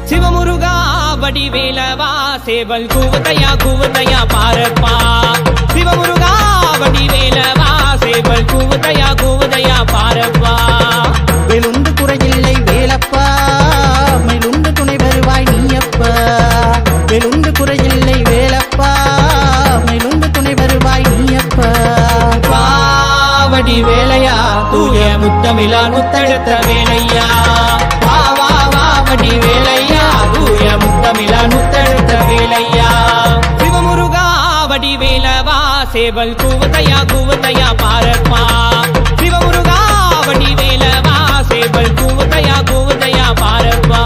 சிவமுருகா வடிவேலவா சேவல் கூவுதையா பாரப்பா. சிவமுருகா வடிவேலவா சேவல் கூவுதையா பாரப்பா. வெளுந்து குறையில்லை வேலப்பா, மேலுண்டு துணை வருவாய் நீயப்பா. வெளுந்து குறையில்லை வேலப்பா, மேலுண்டு துணை வருவாய் நீயப்பா. வடி வேலையா தூய முத்தமிழா முத்தெடுத்த வேலையா. வடி வேலையா தூய முத்தமிழா முத்தெடுத்த வேலையா. சிவமுருகா வடிவேலவா சேவல் கூவுதையா பாரப்பா. சிவமுருகா வடிவேலவா சேவல் கூவுதையா பாரப்பா.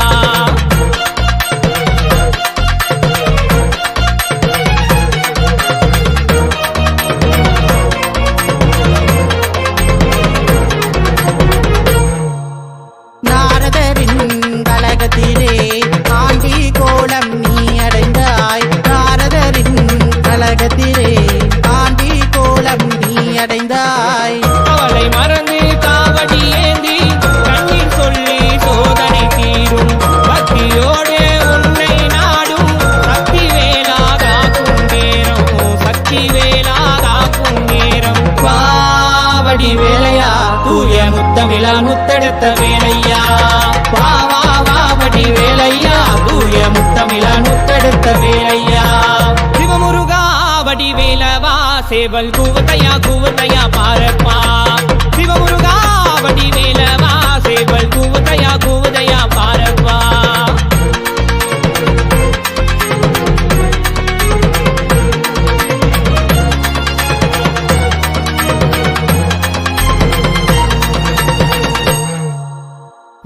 கலகத்திலே ஆண்டி கோலம் நீ அடைந்தாய். நாரதரின் கலகத்திலே ஆண்டி கோலம் நீ அடைந்தாய். அவளை மறந்து காவடி ஏந்தி கண்ணீர் சொல்லி சோதனை தீரும். பக்தியோடு உன்னை நாடும் சக்தி வேலாதாக்கும் நேரம். சக்தி வேலாதாக்கும் நேரம். பாவடி வேலையா தூய முத்தமிழா முத்தெடுத்த வேலையா. வடி வேலையா தூய முத்தமிழா முத்தெடுத்த வேலையா. சிவமுருகா வடிவேலவா சேவல் கூவுதையா பாரப்பா. சிவமுருகா வடிவேலவா சேவல் கூவுதையா பாரப்பா.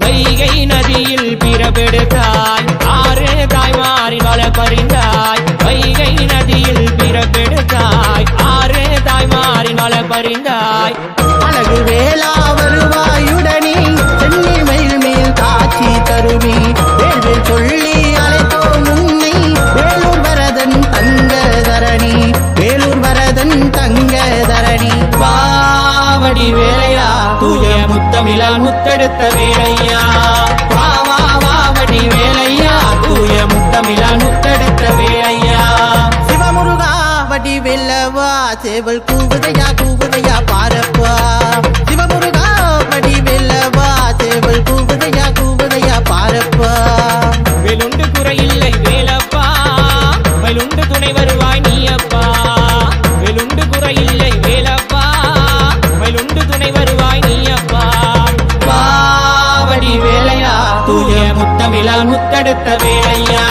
வைகை நதியில் பிறப்பெடுத்தாய், ஆறு தாய்மாரின் வள பறிந்தாய். வைகை நதியில் பிறப்பெடுத்தாய், ஆறு தாய்மாரின் வள பறிந்தாய். அழகு வேளா வருவாயுடனே சென்னி மயில் மேல் காட்சி தருவி. வேள்வேல் சொல்லி அழைத்தோம் உன்னை வேலூர் வரதன் தங்க தரணி. வேலூர் வரதன் தங்க தரணி. பாவடி வேலையா தூய முத்தமிழா முத்தெடுத்த வேலையா. வடி வேலையா தூய முத்தமிழா முத்தெடுத்த வேலையா. சிவமுருகா வடிவேலவா சேவல் கூவுதையா பாரப்பா. சிவமுருகா வடிவேலவா சேவல் கூவுதையா பாரப்பா. வெளுண்டு குறையில்லை வேலப்பா, மயிலுண்டு துணை வருவாய் நீயப்பா. வெளுண்டு குறையில்லை வேலப்பா, மயிலுண்டு துணை வருவாய் நீயப்பா. வடி வேலையா தூய முத்தமிழா முத்தெடுத்த வேலையா.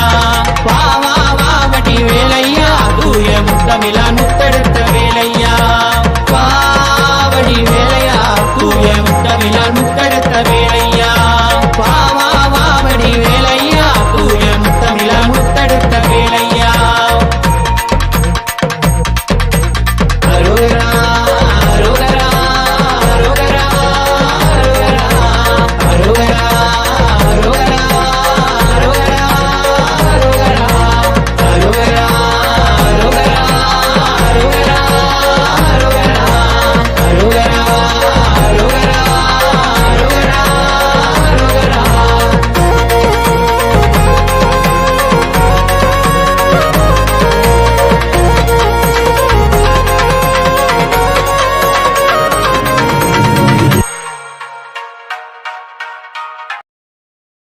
வடி வேலையா தூய முத்தமிழா